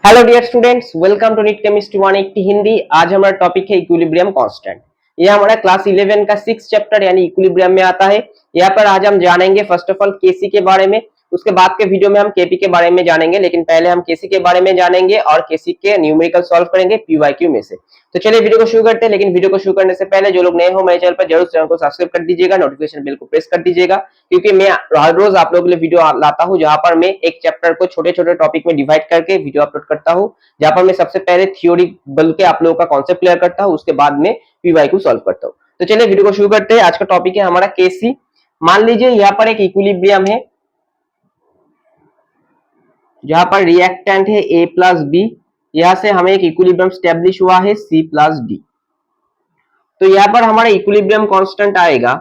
Hello dear students, welcome to NEET chemistry 180 Hindi. आज हमारा topic है इक्विलिब्रियम कांस्टेंट। ये हमारा क्लास 11 का 6 चैप्टर यानी इक्विलिब्रियम में आता है। यहाँ पर आज हम जानेंगे फर्स्ट ऑफ ऑल केसी के बारे में, उसके बाद के वीडियो में हम केपी के बारे में जानेंगे, लेकिन पहले हम केसी के बारे में जानेंगे और केसी के न्यूमेरिकल सॉल्व करेंगे पीवाईक्यू में से। तो चलिए वीडियो को शुरू करते हैं, लेकिन वीडियो को शुरू करने से पहले जो लोग नए हो मेरे चैनल पर जरूर चैनल को सब्सक्राइब कर दीजिएगा, नोटिफिकेशन बेल को प्रेस कर दीजिएगा, क्योंकि मैं हर रोज आप लोगों के लिए वीडियो लाता हूं जहां पर मैं एक चैप्टर को छोटे छोटे टॉपिक में डिवाइड करके वीडियो अपलोड करता हूं, जहां पर मैं सबसे पहले थ्योरी बल के आप लोगों का कॉन्सेप्ट क्लियर करता हूं, उसके बाद में पीवाईक्यू सॉल्व करता हूं। तो चलिए वीडियो को शुरू करते हैं। आज का टॉपिक है हमारा केसी। मान लीजिए यहाँ पर एक इक्विलिब्रियम है जहां पर रिएक्टेंट है ए प्लस बी, यहां से हमें एक इक्विलिब्रियम स्टैब्लिश हुआ है सी प्लस डी। तो यहाँ पर हमारा इक्विलिब्रियम कांस्टेंट आएगा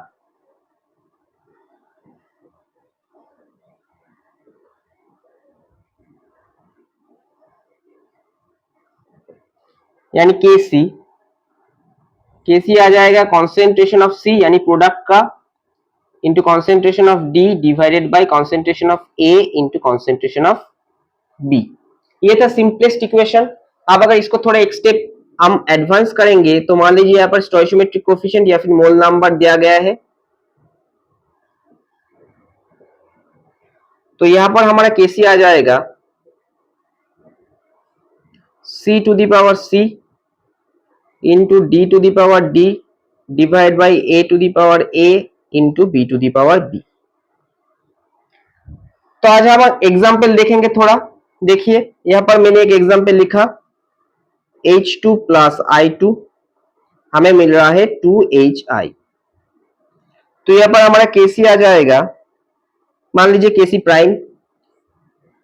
यानी केसी। केसी आ जाएगा कॉन्सेंट्रेशन ऑफ सी यानी प्रोडक्ट का into concentration of D divided by concentration of A into concentration of B. ये था सिंपलेस्ट इक्वेशन। अब अगर इसको थोड़ा एक स्टेप हम एडवांस करेंगे तो मान लीजिए यहाँ पर स्टोइचियोमेट्रिक कोएफिशिएंट या फिर मोल नंबर दिया गया है। तो यहां पर हमारा केसी आ जाएगा C to the power C into D to the power D divide by A to the power A into B to the power B. तो आज हम एग्जाम्पल देखेंगे थोड़ा। देखिए यहां पर मैंने एक एग्जाम्पल लिखा H2 प्लस I2 हमें मिल रहा है 2HI। तो यहां पर हमारा केसी आ जाएगा, मान लीजिए केसी प्राइम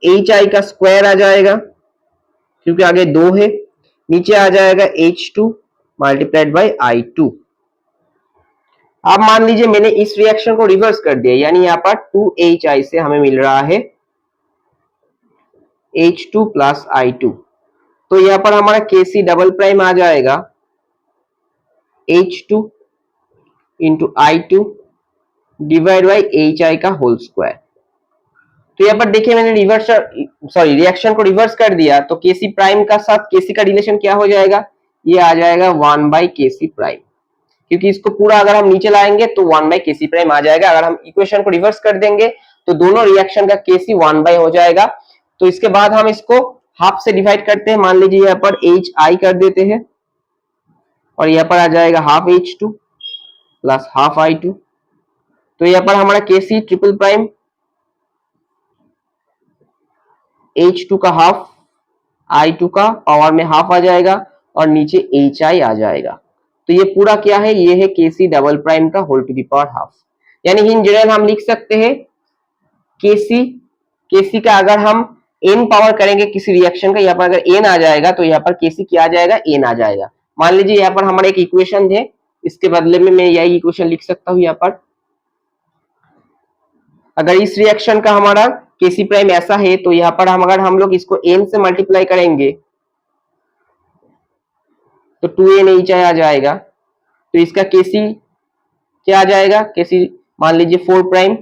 HI का स्क्वायर आ जाएगा क्योंकि आगे 2 है, नीचे आ जाएगा H2 मल्टीप्लाइड बाई I2। अब मान लीजिए मैंने इस रिएक्शन को रिवर्स कर दिया, यानी यहाँ पर 2HI से हमें मिल रहा है H2 प्लस I2। तो यहाँ पर हमारा केसी डबल प्राइम आ जाएगा H2 into I2 divide by HI का होल स्क्वायर। तो यहाँ पर देखिए मैंने रिएक्शन को रिवर्स कर दिया, तो केसी प्राइम का साथ केसी का रिलेशन क्या हो जाएगा, ये आ जाएगा 1 बाई केसी प्राइम, क्योंकि इसको पूरा अगर हम नीचे लाएंगे तो 1 बाई केसी प्राइम आ जाएगा। अगर हम इक्वेशन को रिवर्स कर देंगे तो दोनों रिएक्शन का केसी 1 बाई हो जाएगा। तो इसके बाद हम इसको हाफ से डिवाइड करते हैं, मान लीजिए यहाँ पर एच आई कर देते हैं और यहाँ पर आ जाएगा half H2 plus half I2। तो यहाँ पर हमारा केसी ट्रिपल प्राइम H2 का हाफ I2 का पावर में हाफ आ जाएगा और नीचे HI आ जाएगा। तो ये पूरा क्या है, ये है केसी डबल प्राइम का whole to the power half. यानी इन जनरल हम लिख सकते हैं केसी का अगर हम n पावर करेंगे किसी रिएक्शन का, यहाँ पर अगर n आ जाएगा तो यहाँ पर केसी क्या आ जाएगा, n आ जाएगा। मान लीजिए यहाँ पर हमारा एक इक्वेशन है, इसके बदले में मैं यही इक्वेशन लिख सकता हूँ। यहाँ पर अगर इस रिएक्शन का हमारा केसी प्राइम ऐसा है तो यहाँ पर अगर हम लोग इसको n से मल्टीप्लाई करेंगे तो 2NHI आ जाएगा। तो इसका केसी क्या आ जाएगा, केसी मान लीजिए 4 प्राइम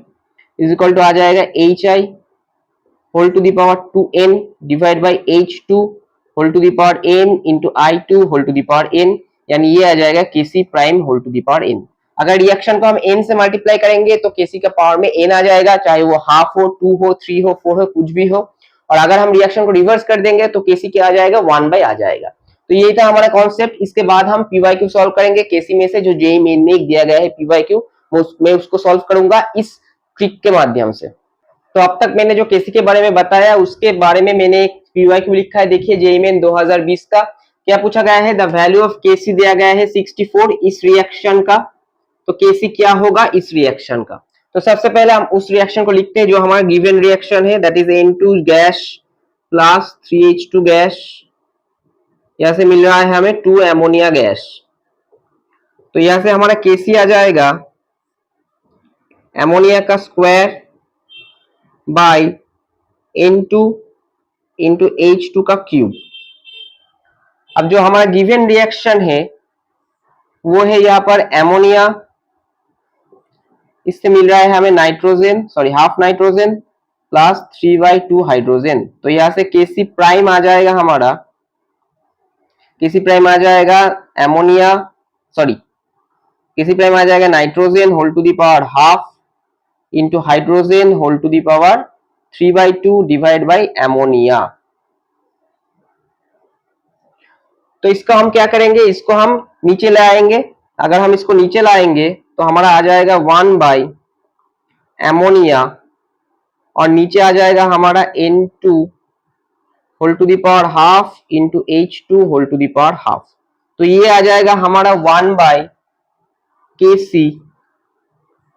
इज इक्वल टू आ जाएगा HI whole to the power 2n divide by H2 whole to the power n into I2 whole to the power n, यानी ये आ जाएगा K C prime whole to the power n। अगर reaction को हम n से मल्टीप्लाई करेंगे तो केसी का पावर में n आ जाएगा, चाहे वो हाफ हो, 2 हो, 3 हो, 4 हो, कुछ भी हो। और अगर हम रिएक्शन को रिवर्स कर देंगे तो केसी क्या आ जाएगा, 1 बाई आ जाएगा। तो यही था हमारा कॉन्सेप्ट। इसके बाद हम पीवाईक्यू सॉल्व करेंगे केसी में से, जो जेईई मेन में दिया गया है पीवाईक्यू, मैं उसको सॉल्व करूंगा इस ट्रिक के माध्यम से। तो अब तक मैंने जो केसी के बारे में बताया उसके बारे में मैंने एक पीवाईक्यू लिखा है। देखिए जेईई मेन 2020 का क्या पूछा गया है, द वैल्यू ऑफ केसी दिया गया है 64 इस रिएक्शन का। तो केसी क्या होगा इस रिएक्शन का। तो सबसे पहले हम उस रिएक्शन को लिखते हैं जो हमारा गिवन रिएक्शन है, that is N2 gas plus 3H2 gas, यहां से मिल रहा है हमें 2 एमोनिया गैस। तो यहां से हमारा केसी आ जाएगा एमोनिया का square by N2 into H2 का क्यूब। अब जो हमारा गिवन रिएक्शन है वो है यहाँ पर एमोनिया, इससे मिल रहा है हमें nitrogen, sorry half nitrogen plus 3/2 hydrogen. तो यहाँ से Kc प्राइम आ जाएगा हमारा, Kc प्राइम आ जाएगा एमोनिया, सॉरी Kc प्राइम आ जाएगा nitrogen whole to the power half into hydrogen whole to the power 3/2 divide by ammonia. तो इसका हम क्या करेंगे, इसको हम नीचे ले आएंगे। अगर हम इसको नीचे लाएंगे तो हमारा आ जाएगा 1 बाई एमोनिया और नीचे आ जाएगा हमारा N2 whole to the power half into H2 whole to the power half. तो ये आ जाएगा हमारा 1 by Kc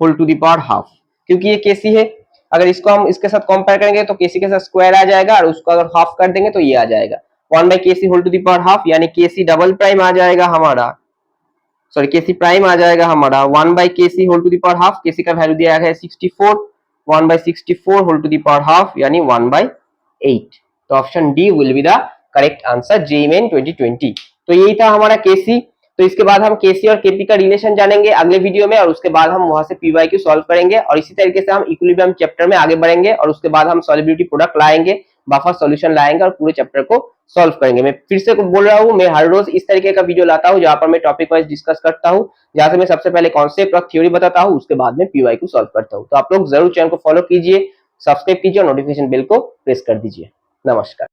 whole to the power half, क्योंकि ये Kc है। अगर इसको हम इसके साथ कंपेयर करेंगे तो Kc के साथ स्क्वायर आ जाएगा और उसको अगर हाफ कर देंगे तो ये आ जाएगा 1 by Kc whole to the power half, यानी Kc डबल प्राइम आ जाएगा हमारा, सॉरी Kc प्राइम आ जाएगा हमारा 1 by Kc whole to the power half. Kc का वैल्यू दिया है 64, 1 by 64 whole to the power half यानी 1 बाई 8। तो option D will be the correct answer JEE main 2020। तो यही था हमारा Kc। तो इसके बाद हम Kc और Kp का रिलेशन जानेंगे अगले वीडियो में और उसके बाद हम वहां से PYQ सॉल्व करेंगे और इसी तरीके से हम इक्विलिब्रियम चैप्टर में आगे बढ़ेंगे और उसके बाद हम सॉल्युबिलिटी प्रोडक्ट लाएंगे, बफर सॉल्यूशन लाएंगे और पूरे चैप्टर को सॉल्व करेंगे। मैं फिर से बोल रहा हूँ, मैं हर रोज इस तरीके का वीडियो लाता हूँ जहां पर मैं टॉपिक वाइज डिस्कस करता हूँ, जहां से मैं सबसे पहले कॉन्सेप्ट और थ्योरी बताता हूँ, उसके बाद में PYQ सॉल्व करता हूँ। तो आप लोग जरूर चैनल को फॉलो कीजिए, सब्सक्राइब कीजिए और नोटिफिकेशन बेल को प्रेस कर दीजिए। नमस्कार।